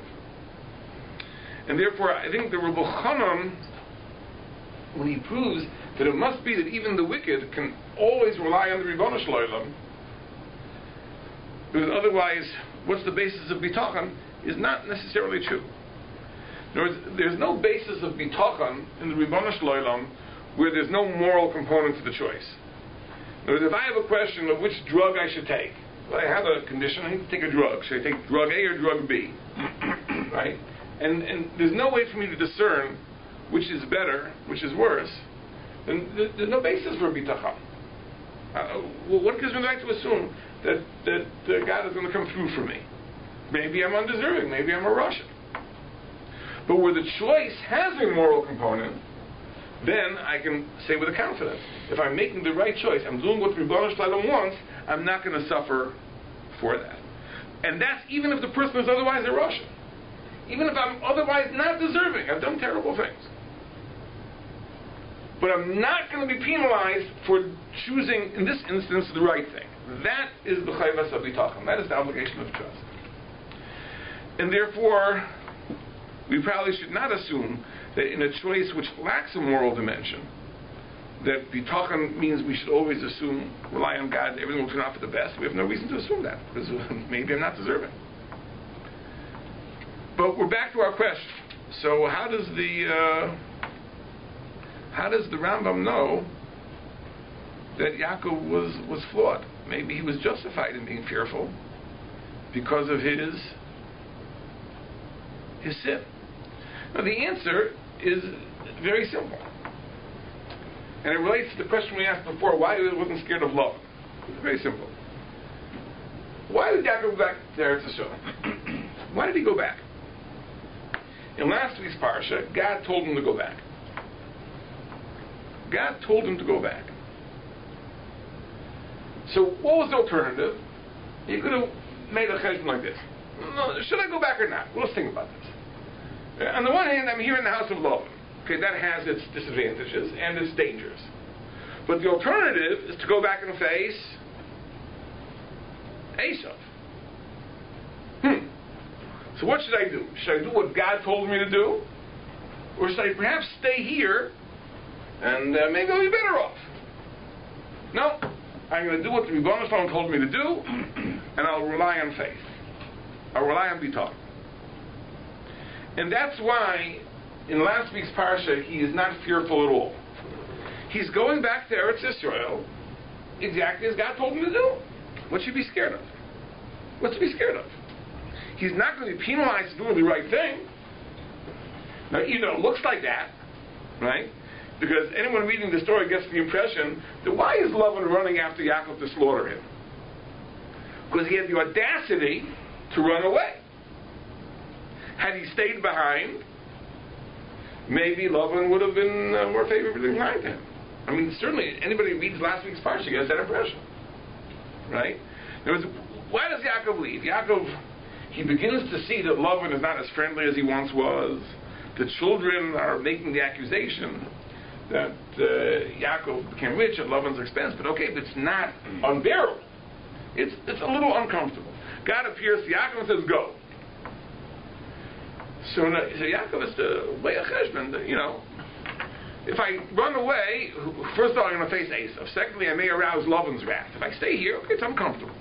And therefore, I think the Rebbe Chanan, when he proves that it must be that even the wicked can always rely on the Ribono Shel Olam, because otherwise, what's the basis of bitachon is not necessarily true. In other words, there's no basis of bitachon in the Ribono Shel Olam where there's no moral component to the choice. In other words, if I have a question of which drug I should take, well, I have a condition, I need to take a drug. Should I take drug A or drug B? Right? And there's no way for me to discern which is better, which is worse. Then there's no basis for bitachon. What gives me the right to assume that God is going to come through for me? Maybe I'm undeserving. Maybe I'm a Russian. But where the choice has a moral component, then I can say with a confidence, if I'm making the right choice, I'm doing what Ribono Shel Olam wants, I'm not going to suffer for that. And that's even if the person is otherwise a Russian. Even if I'm otherwise not deserving. I've done terrible things. But I'm not going to be penalized for choosing, in this instance, the right thing. That is the chayvas of bitachon. That is the obligation of trust. And therefore, we probably should not assume that in a choice which lacks a moral dimension, that bitachon means we should always assume, rely on God, everything will turn out for the best. We have no reason to assume that, because maybe I'm not deserving. But we're back to our question. So how does the Rambam know that Yaakov was flawed? Maybe he was justified in being fearful because of his sin. Now the answer is very simple. And it relates to the question we asked before, why he wasn't scared of love. It's very simple. Why did Yaakov go back to Eretz Yisrael? Why did he go back? In last week's parsha, God told him to go back. God told him to go back. So what was the alternative? He could have made a cheshbon like this. No, should I go back or not? Well, let's think about this. On the one hand, I'm here in the house of Lavan. Okay, that has its disadvantages and its dangers. But the alternative is to go back and face Esav. So what should I do? Should I do what God told me to do? Or should I perhaps stay here and maybe I'll be better off? No, I'm going to do what the Ribono Shel Olam told me to do, and I'll rely on faith. I'll rely on bitachon. And that's why in last week's parsha he is not fearful at all. He's going back to Eretz Yisrael exactly as God told him to do. What should he be scared of? What's to be scared of? He's not going to be penalized for doing the right thing. Now, even though it looks like that, right? Because anyone reading the story gets the impression that why is Lavan running after Yaakov to slaughter him? Because he had the audacity to run away. Had he stayed behind, maybe Lavan would have been more favorably inclined to him. I mean, certainly anybody who reads last week's parsha gets that impression, right? In other words, why does Yaakov leave? Yaakov, he begins to see that Lavan is not as friendly as he once was. The children are making the accusation that Yaakov became rich at Lavan's expense. But okay, but it's not unbearable. It's a little uncomfortable. God appears to Yaakov and says, go. So Yaakov has to weigh a cheshbon, If I run away, first of all, I'm going to face Esav. Secondly, I may arouse Lavan's wrath. If I stay here, okay, it's uncomfortable.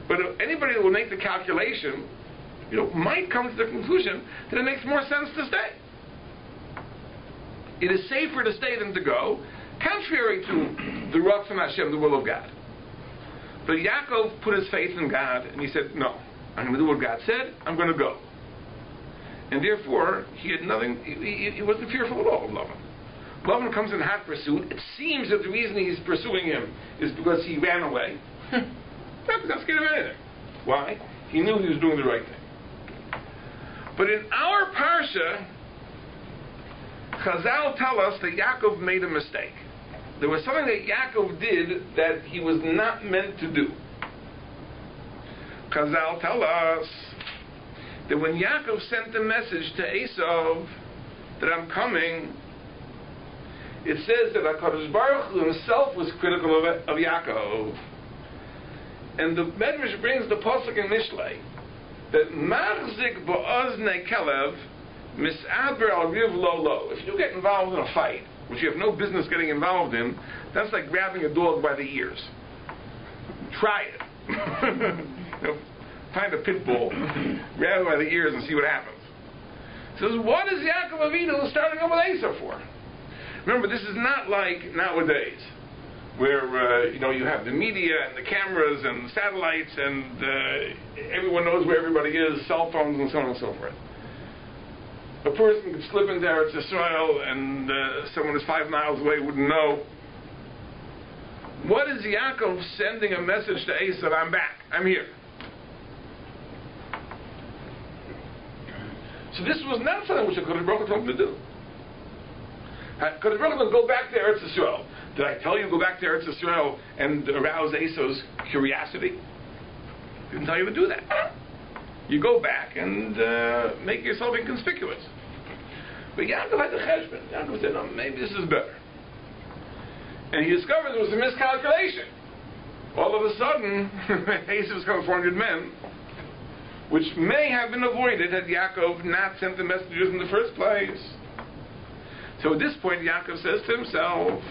But anybody that will make the calculation, might come to the conclusion that it makes more sense to stay. It is safer to stay than to go, contrary to the Ratzon Hashem, the will of God. But Yaakov put his faith in God, and he said, no, I'm going to do what God said, I'm going to go. And therefore, he had nothing, he wasn't fearful at all of Lavan. Lavan comes in hot pursuit. It seems that the reason he's pursuing him is because he ran away. Not scared of anything. Why? He knew he was doing the right thing. But in our parsha, Chazal tell us that Yaakov made a mistake. There was something that Yaakov did that he was not meant to do. Chazal tell us that when Yaakov sent the message to Esav that I'm coming, it says that HaKadosh Baruch Hu himself was critical of Yaakov. And the Medrash brings the pasuk in Mishlei that Machzik ba'ozne kelev misaber al riv lo lo. If you get involved in a fight, which you have no business getting involved in, that's like grabbing a dog by the ears. Try it. Find a pit bull, grab it by the ears, and see what happens. So what is Yaakov Avinu starting up with Esav for? Remember, this is not like nowadays, where you have the media and the cameras and satellites and everyone knows where everybody is, cell phones and so on and so forth. A person could slip into Eretz Yisrael and someone who's 5 miles away wouldn't know. What is Yaakov sending a message to Esav? I'm back. I'm here. So this was not something which HaKadosh Baruch Hu told him to do. HaKadosh Baruch Hu go back to Eretz Yisrael. Did I tell you to go back to Eretz Yisrael and arouse Esau's curiosity? Didn't tell you to do that. You go back and make yourself inconspicuous. But Yaakov had the cheshbon. Yaakov said, no, maybe this is better. And he discovered there was a miscalculation. All of a sudden, Esau's come 400 men, which may have been avoided had Yaakov not sent the messengers in the first place. So at this point, Yaakov says to himself,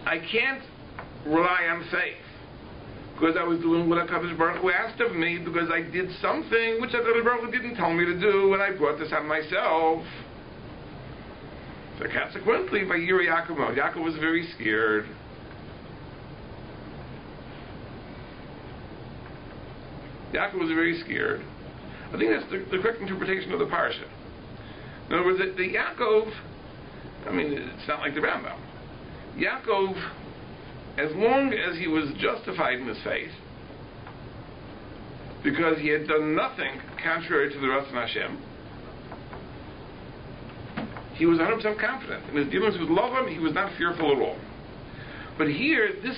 I can't rely on faith, because I was doing what HaKadosh Baruch Hu asked of me, because I did something which HaKadosh Baruch Hu didn't tell me to do, and I brought this on myself. So consequently, by Yira Yaakov, Yaakov was very scared. Yaakov was very scared. I think that's the correct interpretation of the parsha. In other words, the Yaakov, it's not like the Rambam. Yaakov, as long as he was justified in his faith, because he had done nothing contrary to the Ratzon Hashem, he was 100% confident. In his dealings with Lavan, he was not fearful at all. But here, this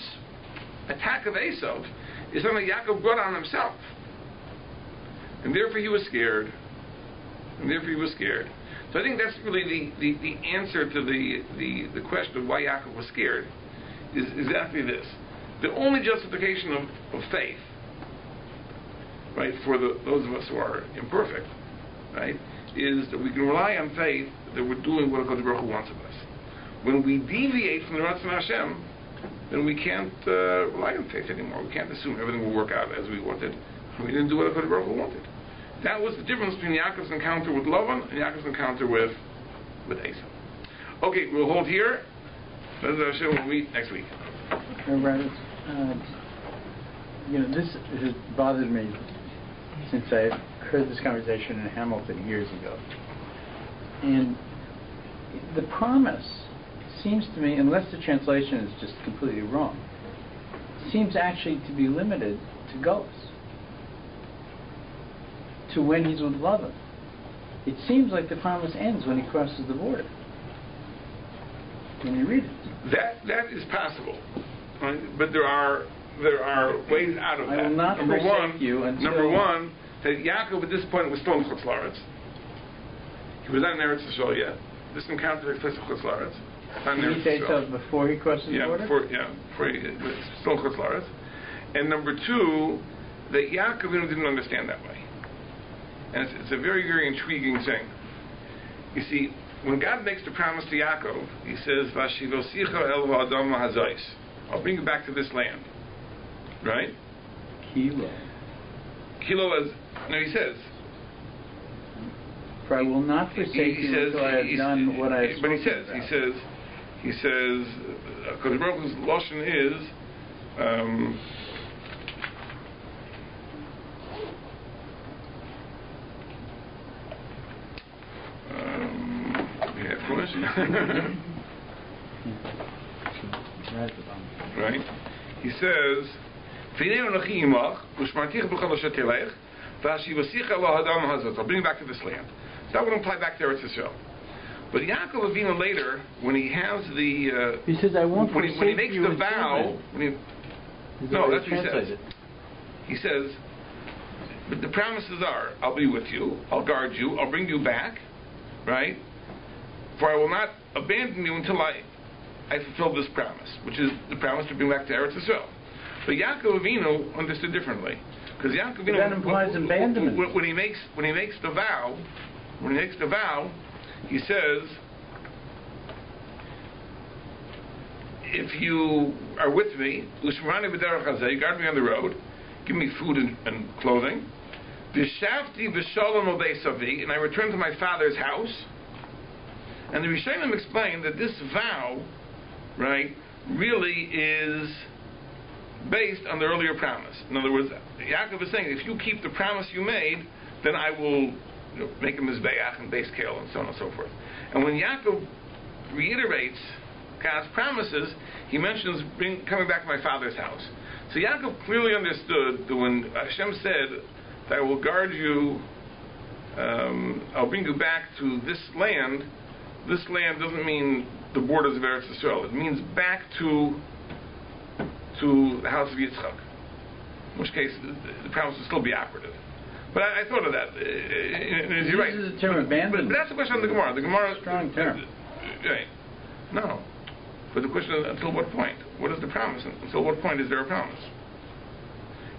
attack of Esav is something Yaakov brought on himself. And therefore he was scared. So I think that's really the answer to the question of why Yaakov was scared, is exactly this. The only justification of faith, right, for those of us who are imperfect, right, is that we can rely on faith that we're doing what HaKadosh Baruch Hu wants of us. When we deviate from the Ratzon Hashem, then we can't rely on faith anymore. We can't assume everything will work out as we wanted. We didn't do what HaKadosh Baruch Hu wanted. That was the difference between Yaakov's encounter with Lavan and Yaakov's encounter with Esav. Okay, we'll hold here. We'll meet next week. Rabbi, this has bothered me since I heard this conversation in Hamilton years ago. And the promise seems to me, unless the translation is just completely wrong, seems actually to be limited to Golos, to when he's with Lavan. It seems like the promise ends when he crosses the border. When you read it, that is possible, right? But there are ways out of that. I will not forsake you until... Number one, that Yaakov at this point was still in Chutz La'aretz. He was not in Eretz Yisrael yet. This encounter takes place in Chutz La'aretz. Did he say so before he crosses the border? Before he was still in Chutz La'aretz. And number two, that Yaakov didn't understand that way. And it's a very, very intriguing thing. You see, when God makes the promise to Yaakov, He says, "Vashivosicha el ha'adam hazos." I'll bring you back to this land, right? Kilo. Kilo He says. For I will not forsake you until I have done what I have spoken But he says, because Baruch Hu's lashon is. Right? He says, I'll bring you back to this land. So that would imply back to Eretz Yisrael. But Yaakov Avinu later, when he has the... he says, I won't when he makes the vow... No, that's what he says. He says, but the promises are, I'll be with you, I'll guard you, I'll bring you back, right? For I will not abandon you until I fulfill this promise, which is the promise to bring back to Eretz Yisrael. But Yaakov Avinu understood differently, because Yaakov Avinu, that implies abandonment. When he makes the vow, he says, if you are with me, Ushmarani b'derech hazeh, you guard me on the road, give me food and clothing, v'shavti v'shalom obei savi, and I return to my father's house. And the Rishonim explain that this vow, right, really is based on the earlier promise. In other words, Yaakov is saying, if you keep the promise you made, then I will make a mizbeach and base kale and so on and so forth. And when Yaakov reiterates God's promises, he mentions coming back to my father's house. So Yaakov clearly understood that when Hashem said that I will guard you, I'll bring you back to this land doesn't mean the borders of Eretz Yisrael. It means back to the house of Yitzchak. In which case, the promise will still be operative. But I thought of that. You're right. This is a term abandonment. But that's the question of the Gemara. The Gemara, strong term. Right. No. But the question is, until what point? What is the promise? Until what point is there a promise?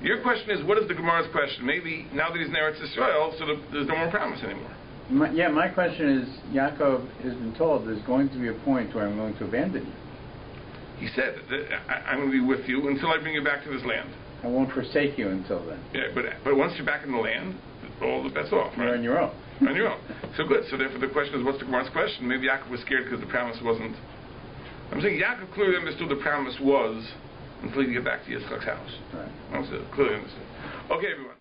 Your question is, what is the Gemara's question? Maybe now that he's in Eretz Yisrael, so there's no more promise anymore. My question is, Yaakov has been told there's going to be a point where I'm going to abandon you. He said, I'm going to be with you until I bring you back to this land. I won't forsake you until then. Yeah, but once you're back in the land, all the bets off, right? You're on your own. You're on your own. So good. So therefore the question is, what's the Gemara's question? Maybe Yaakov was scared because the promise wasn't... I'm saying Yaakov clearly understood the promise was until you get back to Yitzchak's house. Right. Clearly understood. Okay, everyone.